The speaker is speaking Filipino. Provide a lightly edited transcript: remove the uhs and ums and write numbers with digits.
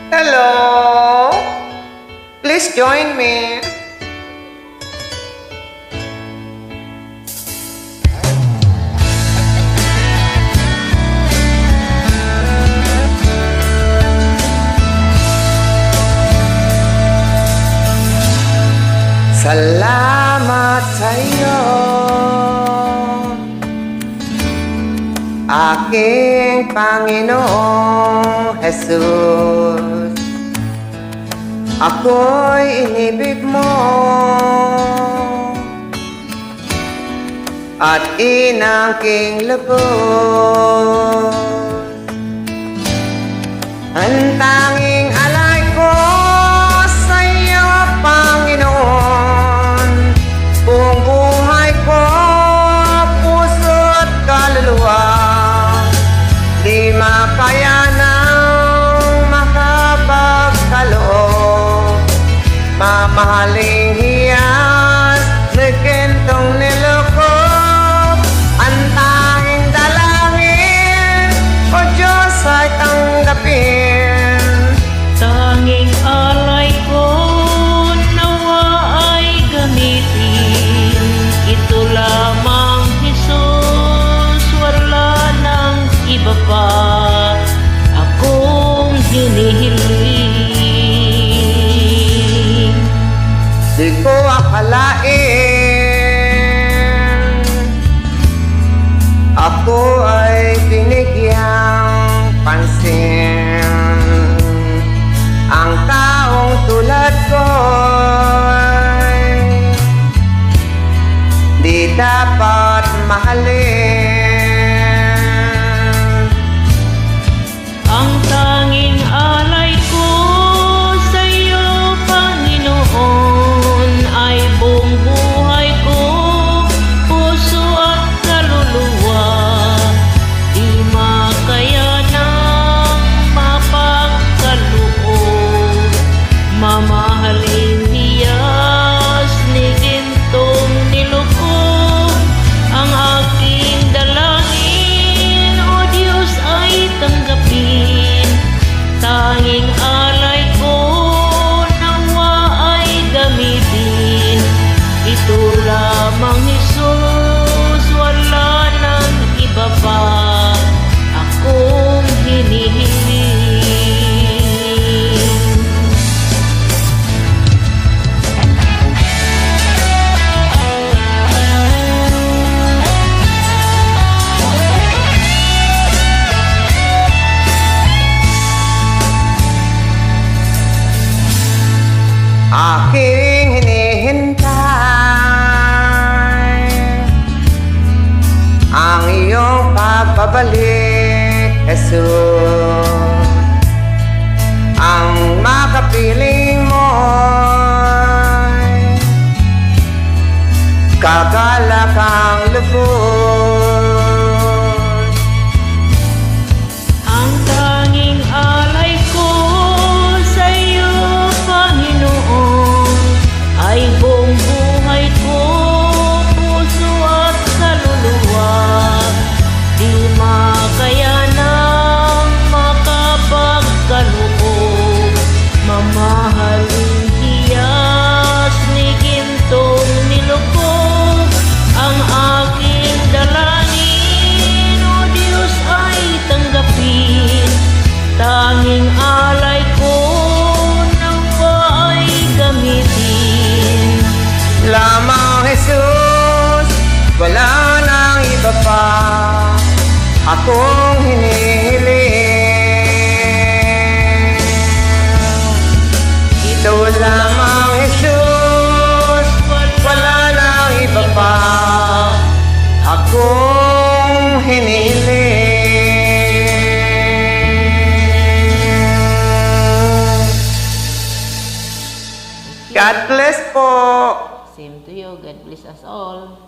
Hello? Please join me. Salamat sa iyo, aking Panginoong Jesus. Ako'y inibig mo at inangking lubos. Ang tanging alay ko sa iyo, Panginoon, buong buhay ko, puso at kaluluwa. Di makayanang makapagkaloob, mamahaling hiyas na gintong nilukob. Ang tanging dalangin, O Diyos, ay tanggapin. Tanging alay ko, nawa ay gamitin. Ito lamang, Jesus, wala nang iba pa akong hinihiling. Di ko akalain ako ay binigyang pansin. Ang taong tulad ko ay di dapat mahalin. Ang tanging alay ko sa iyo, Panginoon, ay buong buhay ko, puso at kaluluwa. Di makayanang mapagkaloob, mamahalin hiyas ni gintong nilukob. Ang aking dalangin, O Diyos, ay tanggapin. Tanging alay ko, nawa ay gamitin. Ito lamang, Jesus, wala nang iba pa akong hinihiling. Aking hinihintay ang iyong pagbabalik, Jesus. Ang makapiling mo'y kagalak ang lubos. Ang tanging alay ko sa iyo, Panginoon, ay buong buhay ko, puso at kaluluwa. Di makayanang makapagkaloob, mamahaling hiyas ni gintong nilukob. Ang aking dalangin, O Diyos, ay tanggapin. Tanging alay ko, nawa ay gamitin. Lamang Jesus, wala nang iba pa akong hinihiling. Ito lamang Jesus, wala nang iba pa akong hinihiling. God bless po. Same to you. God bless us all.